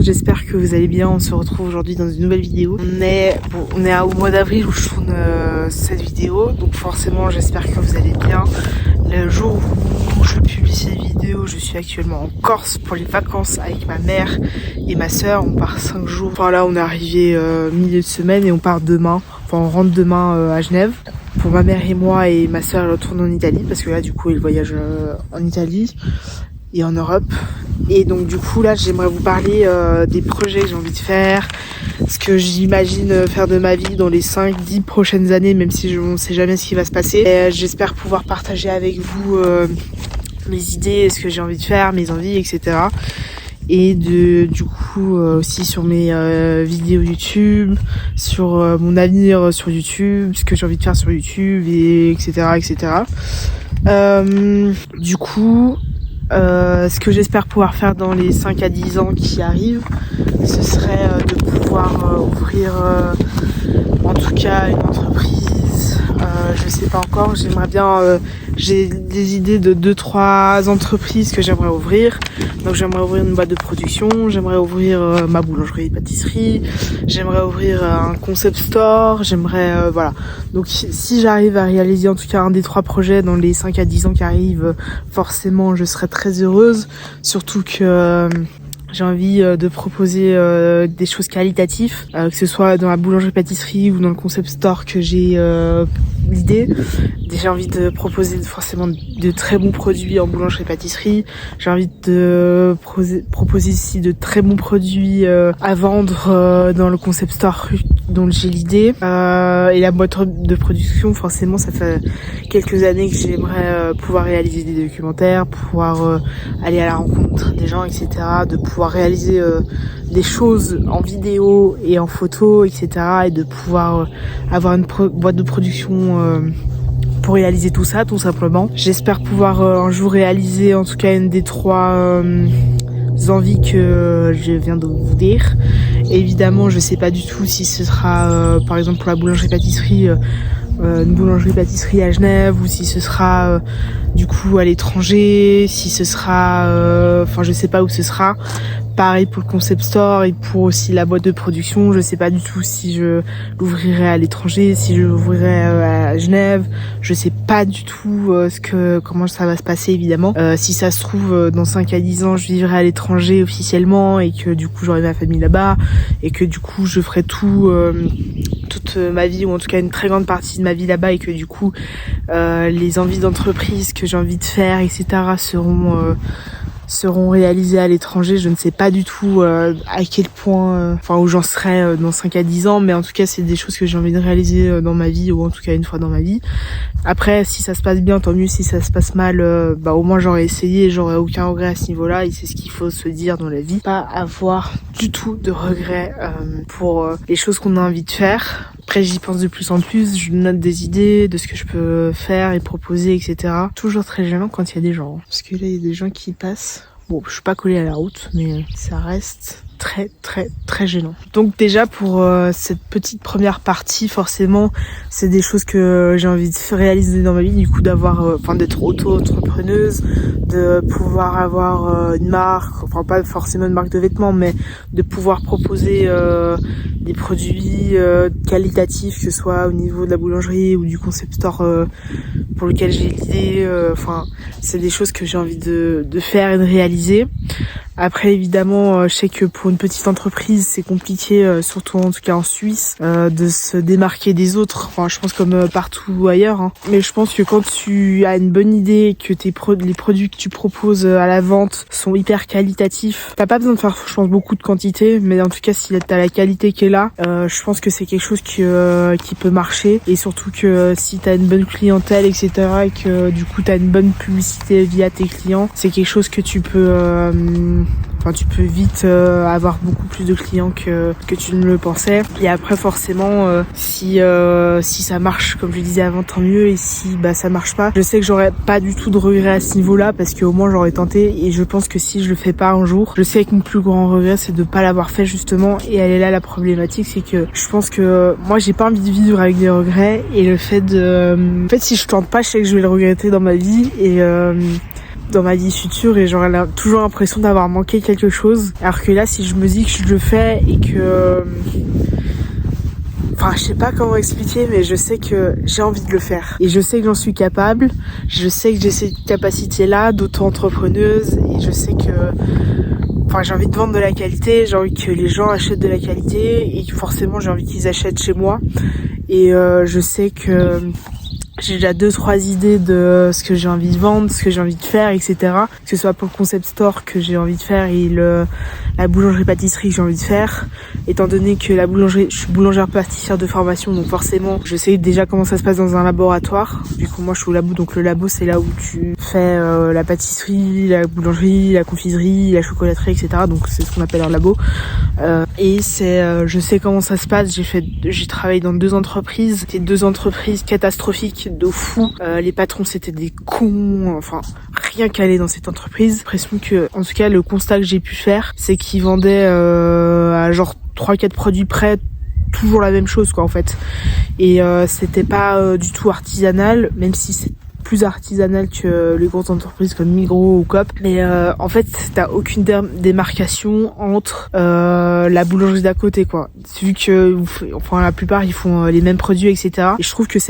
j'espère que vous allez bien. On se retrouve aujourd'hui dans une nouvelle vidéo. On est au mois d'avril où je tourne cette vidéo, donc forcément j'espère que vous allez bien. Le jour où je publie cette vidéo, je suis actuellement en Corse pour les vacances avec ma mère et ma soeur. On part 5 jours. Enfin là on est arrivé milieu de semaine et on part demain. Enfin on rentre demain à Genève. Pour ma mère et moi, et ma soeur elle retourne en Italie parce que là du coup elle voyage en Italie et en Europe. Et donc du coup là j'aimerais vous parler des projets que j'ai envie de faire, ce que j'imagine faire de ma vie dans les 5-10 prochaines années, même si je ne sais jamais ce qui va se passer. J'espère pouvoir partager avec vous mes idées, ce que j'ai envie de faire, mes envies, etc. Et du coup aussi sur mes vidéos YouTube, sur mon avenir sur YouTube, ce que j'ai envie de faire sur YouTube, et etc. Du coup ce que j'espère pouvoir faire dans les 5 à 10 ans qui arrivent, ce serait de pouvoir ouvrir en tout cas une entreprise. Je sais pas encore, j'aimerais bien, j'ai des idées de 2-3 entreprises que j'aimerais ouvrir. Donc j'aimerais ouvrir une boîte de production, j'aimerais ouvrir ma boulangerie et pâtisserie, j'aimerais ouvrir un concept store, j'aimerais voilà. Donc si j'arrive à réaliser en tout cas un des 3 projets dans les 5 à 10 ans qui arrivent, forcément je serai très heureuse, surtout que j'ai envie de proposer des choses qualitatives, que ce soit dans la boulangerie-pâtisserie ou dans le concept store que j'ai l'idée. J'ai envie de proposer forcément de très bons produits en boulangerie-pâtisserie. J'ai envie de proposer ici de très bons produits à vendre dans le concept store dont j'ai l'idée. Et la boîte de production, forcément, ça fait quelques années que j'aimerais pouvoir réaliser des documentaires, pouvoir aller à la rencontre des gens, etc. De pouvoir réaliser des choses en vidéo et en photo, etc. Et de pouvoir avoir une boîte de production pour réaliser tout ça, tout simplement. J'espère pouvoir un jour réaliser en tout cas une des 3 envies que je viens de vous dire. Évidemment, je sais pas du tout si ce sera par exemple pour la boulangerie-pâtisserie une boulangerie-pâtisserie à Genève, ou si ce sera du coup à l'étranger, si ce sera enfin je sais pas où ce sera. Pareil pour le concept store et pour aussi la boîte de production, je sais pas du tout si je l'ouvrirai à l'étranger, si je l'ouvrirai à Genève, je sais pas du tout comment ça va se passer évidemment. Si ça se trouve dans 5 à 10 ans je vivrai à l'étranger officiellement et que du coup j'aurai ma famille là-bas et que du coup je ferai toute ma vie, ou en tout cas une très grande partie de ma vie là-bas, et que du coup les envies d'entreprise que j'ai envie de faire, etc. seront réalisées à l'étranger. Je ne sais pas du tout à quel point, où j'en serai dans 5 à 10 ans, mais en tout cas c'est des choses que j'ai envie de réaliser dans ma vie, ou en tout cas une fois dans ma vie. Après, si ça se passe bien, tant mieux. Si ça se passe mal, au moins j'aurais essayé et j'aurais aucun regret à ce niveau-là, et c'est ce qu'il faut se dire dans la vie. Pas avoir du tout de regrets pour les choses qu'on a envie de faire. Après j'y pense de plus en plus, je note des idées de ce que je peux faire et proposer, etc. Toujours très gênant quand il y a des gens, parce que là il y a des gens qui passent. Bon, je suis pas collée à la route, mais ça reste très gênant. Donc déjà pour cette petite première partie, forcément c'est des choses que j'ai envie de réaliser dans ma vie, du coup d'être auto-entrepreneuse, de pouvoir avoir une marque, enfin pas forcément une marque de vêtements, mais de pouvoir proposer des produits qualitatifs, que ce soit au niveau de la boulangerie ou du concept store pour lequel j'ai l'idée. C'est des choses que j'ai envie de faire et de réaliser. Après évidemment je sais que pour une petite entreprise c'est compliqué, surtout en tout cas en Suisse, de se démarquer des autres, enfin je pense comme partout ailleurs, hein. Mais je pense que quand tu as une bonne idée, que les produits que tu proposes à la vente sont hyper qualitatifs, t'as pas besoin de faire je pense beaucoup de quantité, mais en tout cas si t'as la qualité qui est là, je pense que c'est quelque chose qui peut marcher. Et surtout que si t'as une bonne clientèle, etc., et que du coup t'as une bonne publicité via tes clients, c'est quelque chose que tu peux vite avoir beaucoup plus de clients que tu ne le pensais. Et après forcément si ça marche comme je le disais avant, tant mieux. Et si ça marche pas, je sais que j'aurais pas du tout de regrets à ce niveau là, parce qu'au moins j'aurais tenté. Et je pense que si je le fais pas un jour, je sais que mon plus grand regret c'est de pas l'avoir fait justement. Et elle est là la problématique, c'est que je pense que moi j'ai pas envie de vivre avec des regrets. Et le fait si je tente pas, je sais que je vais le regretter dans ma vie. dans ma vie future et j'aurais toujours l'impression d'avoir manqué quelque chose. Alors que là, si je me dis que je le fais et que... Enfin, je sais pas comment expliquer, mais je sais que j'ai envie de le faire. Et je sais que j'en suis capable. Je sais que j'ai cette capacité-là d'auto-entrepreneuse. Et je sais que... Enfin, j'ai envie de vendre de la qualité. J'ai envie que les gens achètent de la qualité. Et forcément, j'ai envie qu'ils achètent chez moi. Et je sais que... J'ai déjà 2-3 idées de ce que j'ai envie de vendre, ce que j'ai envie de faire, etc. Que ce soit pour le concept store que j'ai envie de faire et la boulangerie-pâtisserie que j'ai envie de faire. Étant donné que je suis boulangère-pâtissière de formation, donc forcément, je sais déjà comment ça se passe dans un laboratoire. Du coup, moi, je suis au labo, donc le labo, c'est là où tu fais la pâtisserie, la boulangerie, la confiserie, la chocolaterie, etc. Donc, c'est ce qu'on appelle un labo. Et je sais comment ça se passe. J'ai travaillé dans 2 entreprises. C'était 2 entreprises catastrophiques de fou. Les patrons c'était des cons, enfin rien qu'aller dans cette entreprise. J'ai l'impression que, en tout cas, le constat que j'ai pu faire, c'est qu'ils vendaient à genre 3-4 produits prêts, toujours la même chose quoi en fait. Et c'était pas du tout artisanal, même si c'est plus artisanal que les grosses entreprises comme Migros ou Coop. Mais en fait, t'as aucune démarcation entre la boulangerie d'à côté, quoi. Vu que, enfin, la plupart, ils font les mêmes produits, etc. Et je trouve que ça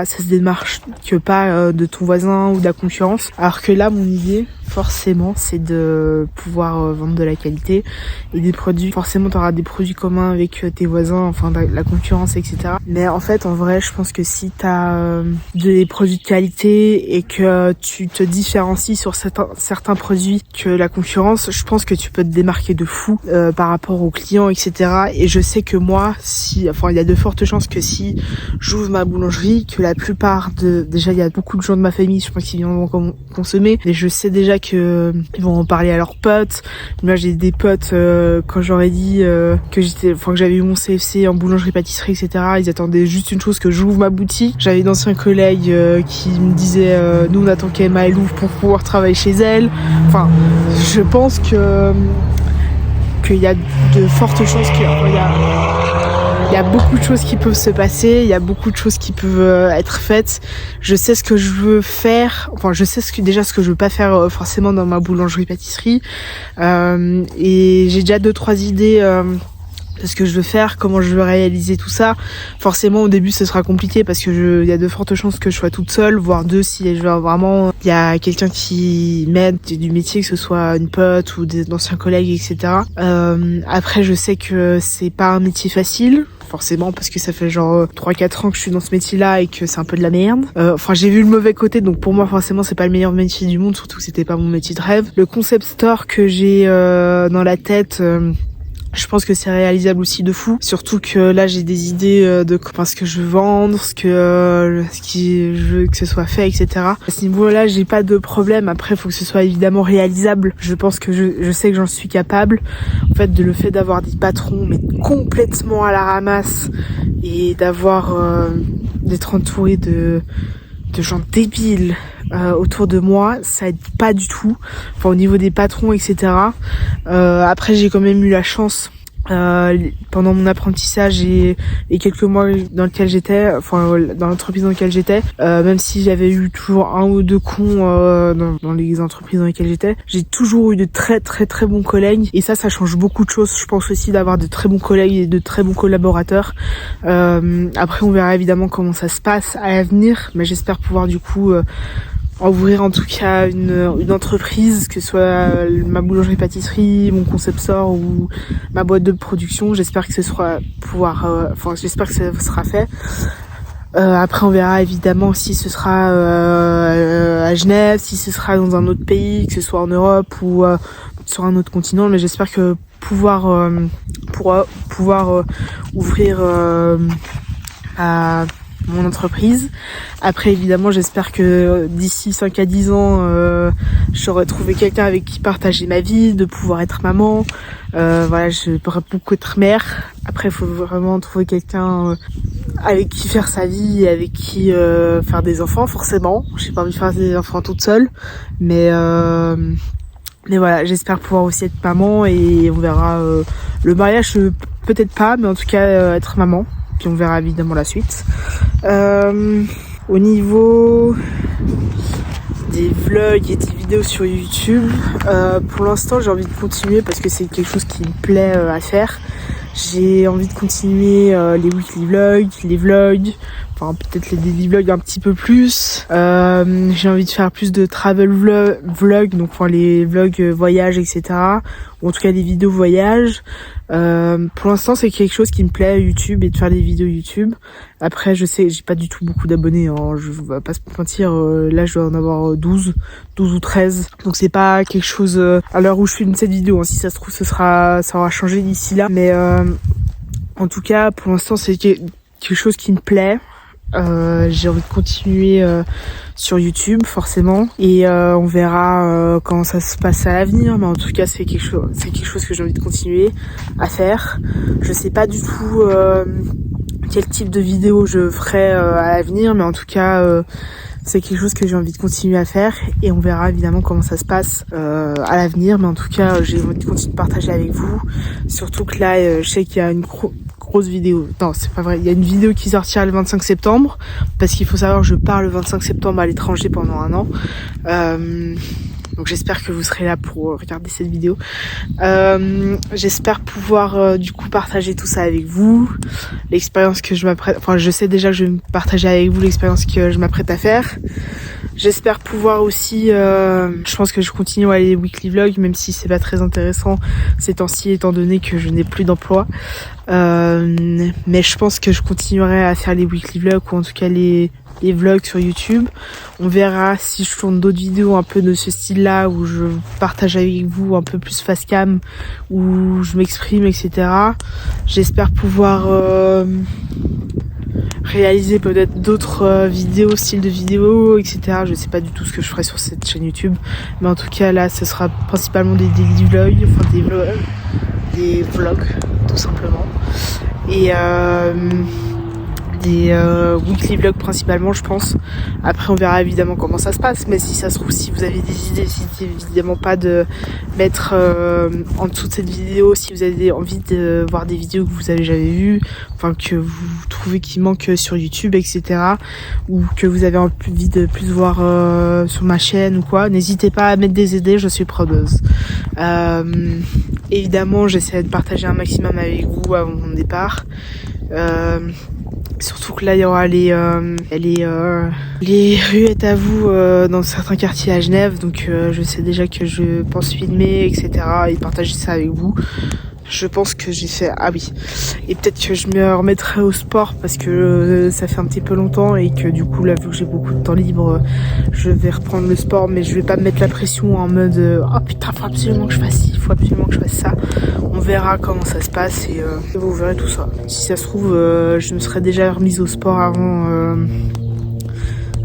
se démarque que pas de ton voisin ou de la concurrence. Alors que là, mon idée, forcément, c'est de pouvoir vendre de la qualité et des produits. Forcément, t'auras des produits communs avec tes voisins, enfin, la concurrence, etc. Mais en fait, en vrai, je pense que si t'as des produits de qualité et que tu te différencies sur certains produits que la concurrence, je pense que tu peux te démarquer de fou par rapport aux clients, etc. Et je sais que moi, il y a de fortes chances que si j'ouvre ma boulangerie, que la plupart déjà il y a beaucoup de gens de ma famille, je pense qu'ils viendront consommer, et je sais déjà que ils vont en parler à leurs potes. Moi j'ai des potes quand j'aurais dit que j'avais eu mon CFC en boulangerie pâtisserie, etc. Ils attendaient juste une chose, que j'ouvre ma boutique. J'avais d'anciens collègues qui me disaient nous on attend qu'Emma elle ouvre pour pouvoir travailler chez elle. Enfin, je pense qu'il y a de fortes chances qu'il y a beaucoup de choses qui peuvent se passer, il y a beaucoup de choses qui peuvent être faites. Je sais ce que je veux faire, enfin je sais ce que je veux pas faire forcément dans ma boulangerie-pâtisserie. Et j'ai déjà 2-3 idées de ce que je veux faire, comment je veux réaliser tout ça. Forcément au début ce sera compliqué parce que il y a de fortes chances que je sois toute seule, voire 2 si je veux vraiment il y a quelqu'un qui m'aide du métier, que ce soit une pote ou d'anciens collègues, etc. Après je sais que c'est pas un métier facile, forcément, parce que ça fait genre 3-4 ans que je suis dans ce métier-là et que c'est un peu de la merde. Enfin, j'ai vu le mauvais côté, donc pour moi, forcément, c'est pas le meilleur métier du monde, surtout que c'était pas mon métier de rêve. Le concept store que j'ai dans la tête, je pense que c'est réalisable aussi de fou. Surtout que là, j'ai des idées de ce que je veux vendre, ce que je veux que ce soit fait, etc. À ce niveau-là, j'ai pas de problème. Après, il faut que ce soit évidemment réalisable. Je pense que je sais que j'en suis capable. En fait, le fait d'avoir des patrons, mais complètement à la ramasse, et d'être entouré de gens débiles autour de moi, ça aide pas du tout. Enfin, au niveau des patrons, etc. Après, j'ai quand même eu la chance pendant mon apprentissage et quelques mois dans lequel j'étais, enfin dans l'entreprise dans laquelle j'étais, même si j'avais eu toujours 1 ou 2 cons dans les entreprises dans lesquelles j'étais, j'ai toujours eu de très très très bons collègues, et ça change beaucoup de choses. Je pense aussi d'avoir de très bons collègues et de très bons collaborateurs. Après on verra évidemment comment ça se passe à l'avenir, mais j'espère pouvoir du coup ouvrir en tout cas une entreprise, que ce soit ma boulangerie-pâtisserie, mon concept store ou ma boîte de production. J'espère que j'espère que ça sera fait. Après on verra évidemment si ce sera à Genève, si ce sera dans un autre pays, que ce soit en Europe ou sur un autre continent, mais j'espère que pouvoir ouvrir à mon entreprise. Après évidemment j'espère que d'ici 5 à 10 ans j'aurai trouvé quelqu'un avec qui partager ma vie, de pouvoir être maman, voilà, je pourrais beaucoup être mère. Après il faut vraiment trouver quelqu'un avec qui faire sa vie, avec qui faire des enfants. Forcément j'ai pas envie de faire des enfants toute seule, mais voilà, j'espère pouvoir aussi être maman, et on verra le mariage, peut-être pas, mais en tout cas être maman. Puis on verra évidemment la suite. Au niveau des vlogs et des vidéos sur YouTube. Pour l'instant j'ai envie de continuer parce que c'est quelque chose qui me plaît à faire. J'ai envie de continuer les weekly vlogs, les vlogs, enfin peut-être les daily vlogs un petit peu plus. J'ai envie de faire plus de travel vlogs, donc enfin, les vlogs voyages, etc. Ou en tout cas les vidéos voyages. Pour l'instant c'est quelque chose qui me plaît à YouTube et de faire des vidéos YouTube. Après je sais j'ai pas du tout beaucoup d'abonnés, hein. Je vais pas se mentir, là je dois en avoir 12 ou 13. Donc c'est pas quelque chose à l'heure où je filme cette vidéo, hein. Si ça se trouve ça aura changé d'ici là. Mais en tout cas pour l'instant c'est quelque chose qui me plaît. J'ai envie de continuer sur YouTube forcément et on verra comment ça se passe à l'avenir, mais en tout cas c'est quelque chose que j'ai envie de continuer à faire. Je sais pas du tout quel type de vidéo je ferai à l'avenir, mais en tout cas c'est quelque chose que j'ai envie de continuer à faire et on verra évidemment comment ça se passe à l'avenir, mais en tout cas j'ai envie de continuer de partager avec vous, surtout que là je sais qu'il y a une grosse vidéo, non c'est pas vrai, il y a une vidéo qui sortira le 25 septembre parce qu'il faut savoir que je pars le 25 septembre à l'étranger pendant un an, donc j'espère que vous serez là pour regarder cette vidéo. J'espère pouvoir du coup partager tout ça avec vous, l'expérience que je m'apprête, enfin je sais déjà que je vais partager avec vous l'expérience que je m'apprête à faire. J'espère pouvoir aussi, je pense que je continue à aller les weekly vlogs, même si c'est pas très intéressant ces temps-ci étant donné que je n'ai plus d'emploi. Mais je pense que je continuerai à faire les weekly vlogs ou en tout cas les vlogs sur YouTube. On verra si je tourne d'autres vidéos un peu de ce style-là où je partage avec vous un peu plus face cam, où je m'exprime, etc. J'espère pouvoir réaliser peut-être d'autres vidéos, style de vidéos, etc. Je sais pas du tout ce que je ferai sur cette chaîne YouTube, mais en tout cas là ce sera principalement des daily vlogs, enfin des vlogs tout simplement, et des weekly vlogs principalement je pense. Après on verra évidemment comment ça se passe, mais si ça se trouve, si vous avez des idées, n'hésitez évidemment pas de mettre en dessous de cette vidéo si vous avez envie de voir des vidéos que vous avez jamais vues, enfin que vous trouvez qui manquent sur YouTube, etc. ou que vous avez envie de plus voir sur ma chaîne ou quoi, n'hésitez pas à mettre des idées, je suis preneuse. Évidemment j'essaie de partager un maximum avec vous avant mon départ. Surtout que là il y aura les ruettes à vous dans certains quartiers à Genève, donc je sais déjà que je pense filmer, etc. et partager ça avec vous. Je pense que j'ai fait... Ah oui. Et peut-être que je me remettrai au sport parce que ça fait un petit peu longtemps et que du coup là vu que j'ai beaucoup de temps libre, je vais reprendre le sport, mais je vais pas me mettre la pression en mode oh putain faut absolument que je fasse ci, faut absolument que je fasse ça. On verra comment ça se passe et vous verrez tout ça. Si ça se trouve je me serais déjà remise au sport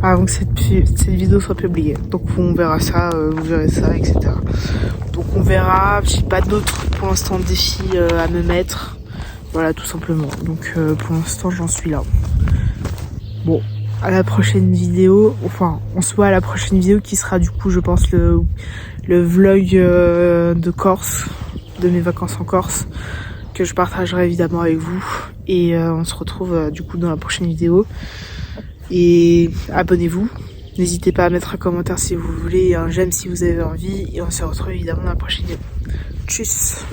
avant que cette vidéo soit publiée. Donc on verra ça, vous verrez ça, etc. Donc on verra, j'ai pas d'autres pour l'instant défis à me mettre. Voilà tout simplement. Donc pour l'instant j'en suis là. Bon, à la prochaine vidéo, enfin on se voit à la prochaine vidéo qui sera du coup je pense le vlog de Corse, de mes vacances en Corse, que je partagerai évidemment avec vous. Et on se retrouve du coup dans la prochaine vidéo. Et abonnez-vous, n'hésitez pas à mettre un commentaire si vous voulez et un j'aime si vous avez envie, et on se retrouve évidemment dans la prochaine vidéo. Tchuss.